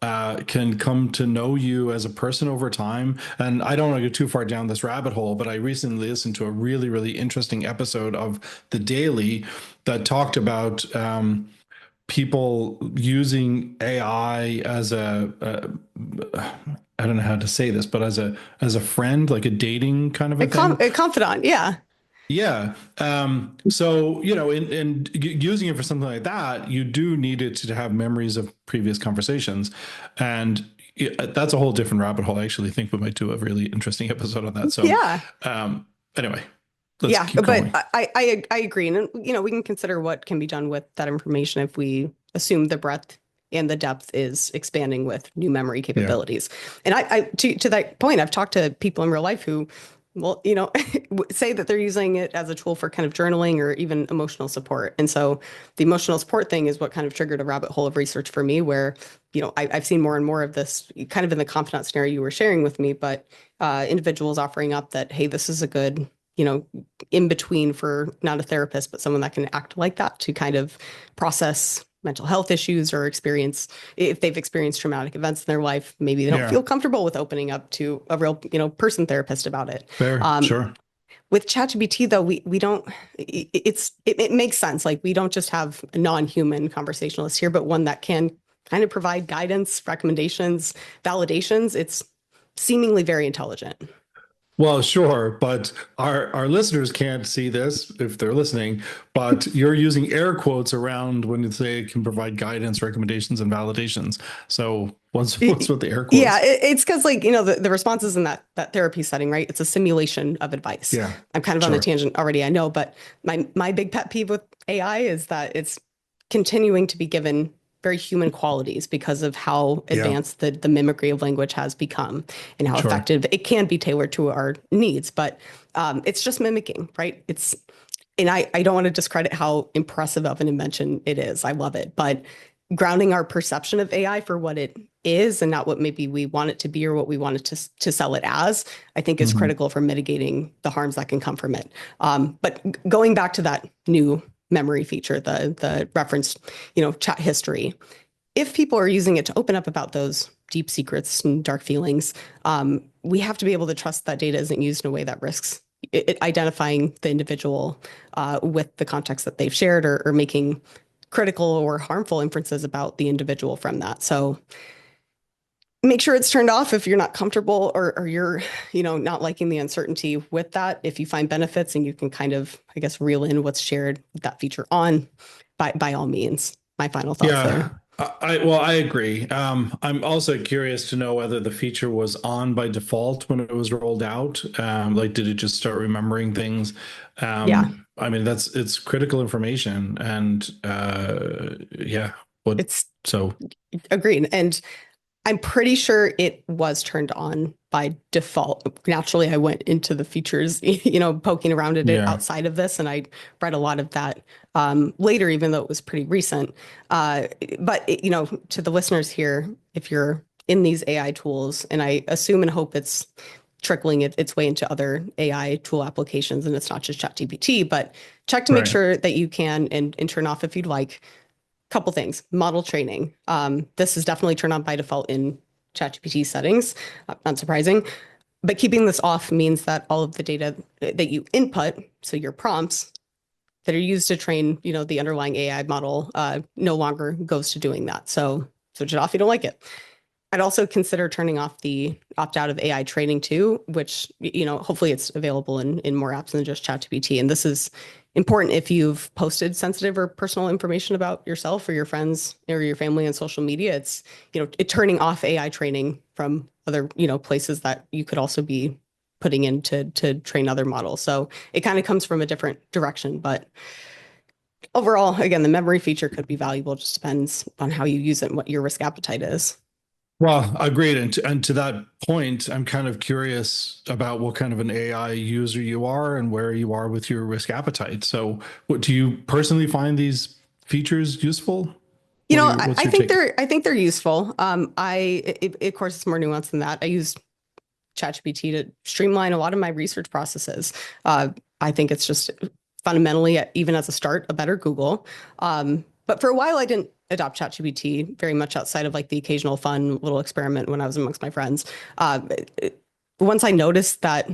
can come to know you as a person over time. And I don't want to go too far down this rabbit hole, but I recently listened to a really, really interesting episode of The Daily that talked about people using AI as I don't know how to say this, but as a friend, like a dating kind of a thing. A confidant, yeah. Yeah. So, using it for something like that, you do need it to have memories of previous conversations. And that's a whole different rabbit hole. I actually think we might do a really interesting episode on that. So, Yeah. anyway, let's Yeah, keep but going. I agree. And we can consider what can be done with that information if we assume the breadth and the depth is expanding with new memory Yeah. capabilities. And to that point, I've talked to people in real life who, well, say that they're using it as a tool for kind of journaling or even emotional support. And so the emotional support thing is what kind of triggered a rabbit hole of research for me, where, I've seen more and more of this kind of in the confidant scenario you were sharing with me, but individuals offering up that, hey, this is a good, in between for not a therapist, but someone that can act like that to kind of process mental health issues or experience, if they've experienced traumatic events in their life, maybe they don't Yeah. feel comfortable with opening up to a real, person therapist about it. Fair. Sure. With ChatGPT though, we don't, it makes sense. Like we don't just have a non-human conversationalist here, but one that can kind of provide guidance, recommendations, validations. It's seemingly very intelligent. Well, sure, but our listeners can't see this if they're listening, but you're using air quotes around when you say it can provide guidance, recommendations, and validations. So what's with the air Yeah, quotes? it's because like, the responses in that therapy setting, right? It's a simulation of advice. Yeah, I'm kind of on a sure. tangent already, I know, but my big pet peeve with AI is that it's continuing to be given very human qualities because of how Yeah, advanced the mimicry of language has become and how sure. effective it can be tailored to our needs. But it's just mimicking, right? And I don't want to discredit how impressive of an invention it is. I love it. But grounding our perception of AI for what it is and not what maybe we want it to be or what we want it to sell it as, I think is Mhm. critical for mitigating the harms that can come from it. But going back to that new memory feature, the referenced, chat history, if people are using it to open up about those deep secrets and dark feelings, we have to be able to trust that data isn't used in a way that risks identifying the individual with the context that they've shared or making critical or harmful inferences about the individual from that. So make sure it's turned off if you're not comfortable or you're, not liking the uncertainty with that. If you find benefits and you can kind of, I guess, reel in what's shared with that feature on, by all means. My final thoughts Yeah, there. I agree. I'm also curious to know whether the feature was on by default when it was rolled out. Like, did it just start remembering things? Yeah, I mean, it's critical information, and yeah. What it's so? agreed. And I'm pretty sure it was turned on by default. Naturally, I went into the features, poking around at it Yeah, outside of this, and I read a lot of that later, even though it was pretty recent. But to the listeners here, if you're in these AI tools, and I assume and hope it's trickling its way into other AI tool applications, and it's not just ChatGPT, but check to make right. sure that you can and turn off if you'd like couple things. Model training. This is definitely turned on by default in ChatGPT settings, not surprising. But keeping this off means that all of the data that you input, so your prompts that are used to train, the underlying AI model, no longer goes to doing that. So switch it off if you don't like it. I'd also consider turning off the opt out of AI training too, which, hopefully it's available in more apps than just ChatGPT. And this is important if you've posted sensitive or personal information about yourself or your friends or your family on social media. It's, turning off AI training from other, places that you could also be putting in to train other models. So it kind of comes from a different direction. But overall, again, the memory feature could be valuable. It just depends on how you use it and what your risk appetite is. Well, agreed. And to that point, I'm kind of curious about what kind of an AI user you are and where you are with your risk appetite. So, what do you personally find these features useful? What's your take? I think they're useful. Of course, it's more nuanced than that. I use ChatGPT to streamline a lot of my research processes. I think it's just fundamentally, even as a start, a better Google. But for a while, I didn't adopt ChatGPT very much outside of like the occasional fun little experiment when I was amongst my friends. Uh, Once I noticed that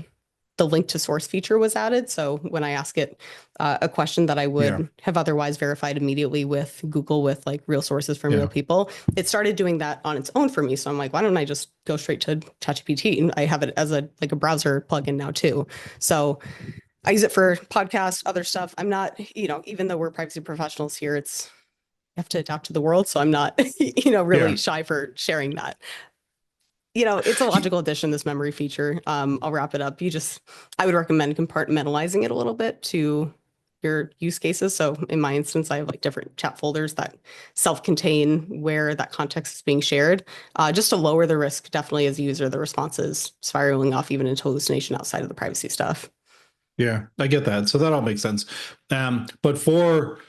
the link to source feature was added, so when I ask it a question that I Yeah. would have otherwise verified immediately with Google with like real sources from real Yeah. people, it started doing that on its own for me. So I'm like, why don't I just go straight to ChatGPT? And I have it as a like a browser plugin now too. So I use it for podcasts, other stuff. I'm not, even though we're privacy professionals here, it's you have to adapt to the world. So I'm not, really Yeah. shy for sharing that. It's a logical addition, this memory feature. I'll wrap it up. I would recommend compartmentalizing it a little bit to your use cases. So in my instance, I have like different chat folders that self-contain where that context is being shared, just to lower the risk, definitely as a user, the responses spiraling off even into hallucination outside of the privacy stuff. Yeah, I get that. So that all makes sense. But for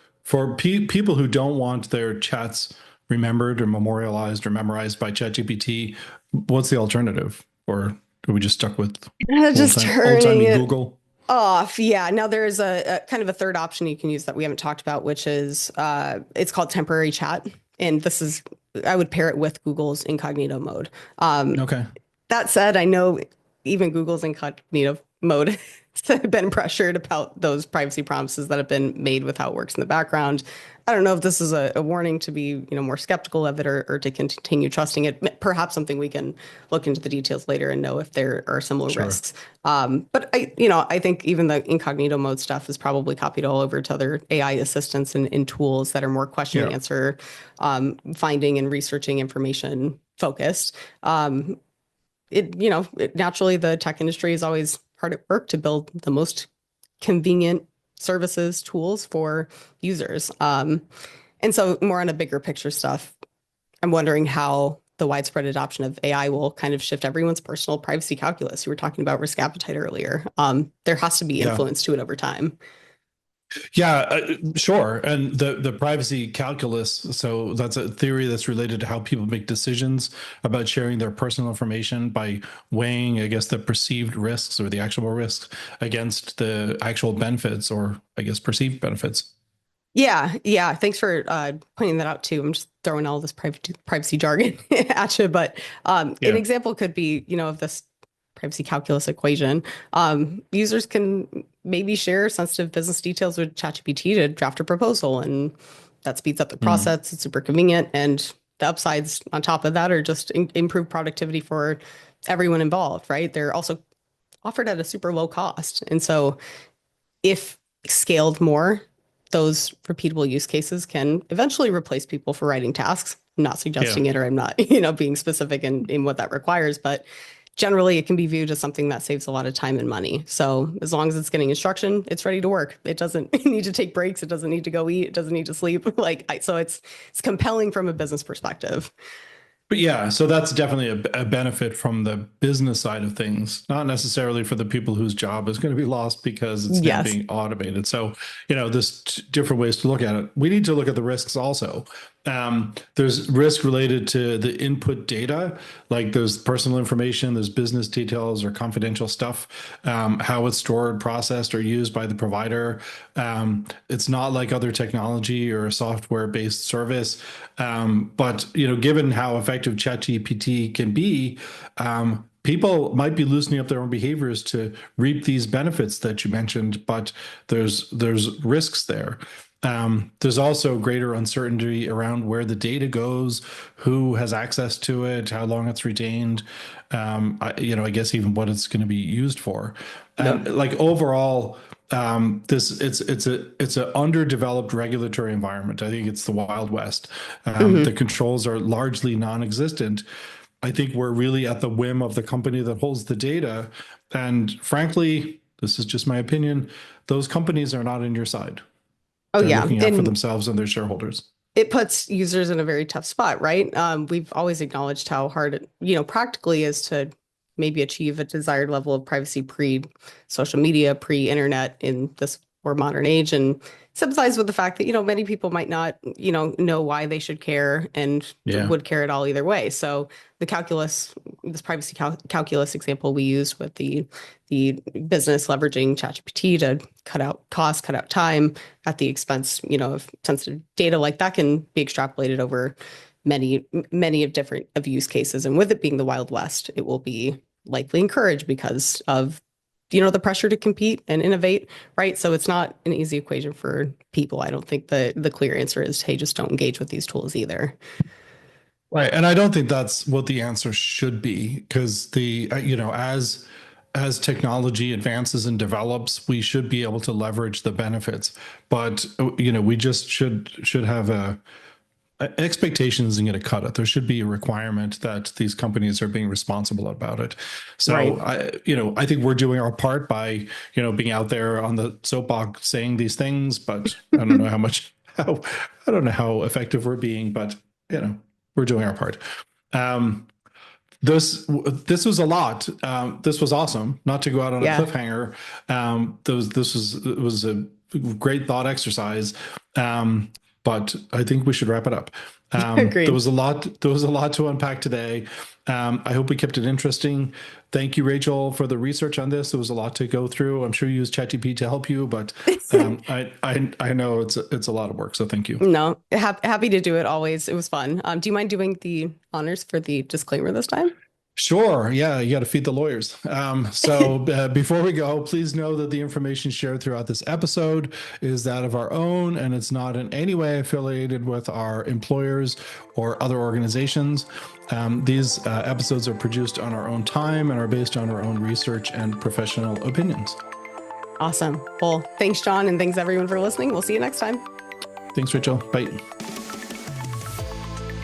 people who don't want their chats remembered or memorialized or memorized by ChatGPT, what's the alternative? Or are we just stuck with Just old turning timey it Google? off. Yeah. Now there's a kind of a third option you can use that we haven't talked about, which is it's called temporary chat. And this is, I would pair it with Google's incognito mode. Okay. That said, I know even Google's incognito mode has been pressured about those privacy promises that have been made with how it works in the background. I don't know if this is a warning to be, more skeptical of it or to continue trusting it. Perhaps something we can look into the details later and know if there are similar Sure. risks. But I think even the incognito mode stuff is probably copied all over to other AI assistants and tools that are more question and Yeah. answer, finding and researching information focused. Naturally, the tech industry is always hard at work to build the most convenient services, tools for users. And so more on a bigger picture stuff, I'm wondering how the widespread adoption of AI will kind of shift everyone's personal privacy calculus. You were talking about risk appetite earlier. There has to be Yeah. influence to it over time. Yeah, sure. And the privacy calculus, so that's a theory that's related to how people make decisions about sharing their personal information by weighing, I guess, the perceived risks or the actual risks against the actual benefits or I guess perceived benefits. Yeah, yeah. Thanks for pointing that out too. I'm just throwing all this privacy jargon at you, but an Yeah. example could be, of this privacy calculus equation. Users can maybe share sensitive business details with ChatGPT to draft a proposal, and that speeds up the Mm. process. It's super convenient, and the upsides on top of that are just improved productivity for everyone involved, right? They're also offered at a super low cost, and so if scaled more, those repeatable use cases can eventually replace people for writing tasks. I'm not Yeah. suggesting it, or I'm not, being specific in what that requires, but generally it can be viewed as something that saves a lot of time and money. So as long as it's getting instruction, it's ready to work. It doesn't need to take breaks. It doesn't need to go eat. It doesn't need to sleep. So it's compelling from a business perspective. But yeah, so that's definitely a benefit from the business side of things, not necessarily for the people whose job is going to be lost because it's now Yes. being automated. So, there's different ways to look at it. We need to look at the risks also. There's risk related to the input data, like there's personal information, there's business details or confidential stuff, how it's stored, processed, or used by the provider. It's not like other technology or a software-based service. But given how effective ChatGPT can be, people might be loosening up their own behaviors to reap these benefits that you mentioned, but there's risks there. There's also greater uncertainty around where the data goes, who has access to it, how long it's retained, I guess even what it's going to be used for. And Yep. like overall, this it's an underdeveloped regulatory environment. I think it's the Wild West. The Hmm. controls are largely non-existent. I think we're really at the whim of the company that holds the data. And frankly, this is just my opinion, those companies are not in your side. Oh They're yeah. looking out for And themselves and their shareholders. it puts users in a very tough spot, right? We've always acknowledged how hard it, practically is to maybe achieve a desired level of privacy pre-social media, pre-internet in this more modern age, and sympathize with the fact that, many people might not, know why they should care and Yeah. would care at all either way. So the calculus this privacy calculus example we used with the business leveraging ChatGPT to cut out costs, cut out time at the expense, of sensitive data, like that can be extrapolated over many of different use cases. And with it being the Wild West, it will be likely encouraged because of the pressure to compete and innovate, right? So it's not an easy equation for people. I don't think the clear answer is, hey, just don't engage with these tools either. Right. And I don't think that's what the answer should be, because as technology advances and develops, we should be able to leverage the benefits. But we just should have expectation isn't going to cut it. There should be a requirement that these companies are being responsible about it. So Right. I think we're doing our part by, being out there on the soapbox saying these things, but I don't know I don't know how effective we're being, but we're doing our part. This was a lot. This was awesome. Not to go out on a Yeah. cliffhanger. It was a great thought exercise. But I think we should wrap it up. There Agreed. was a lot. There was a lot to unpack today. I hope we kept it interesting. Thank you, Rachel, for the research on this. There was a lot to go through. I'm sure you used ChatGPT to help you, but I know it's a lot of work. So thank you. No, happy to do it always. It was fun. Do you mind doing the honors for the disclaimer this time? Sure. Yeah, you got to feed the lawyers. Before we go, please know that the information shared throughout this episode is that of our own, and it's not in any way affiliated with our employers or other organizations. These episodes are produced on our own time and are based on our own research and professional opinions. Awesome. Well, thanks, John, and thanks everyone for listening. We'll see you next time. Thanks, Rachel. Bye.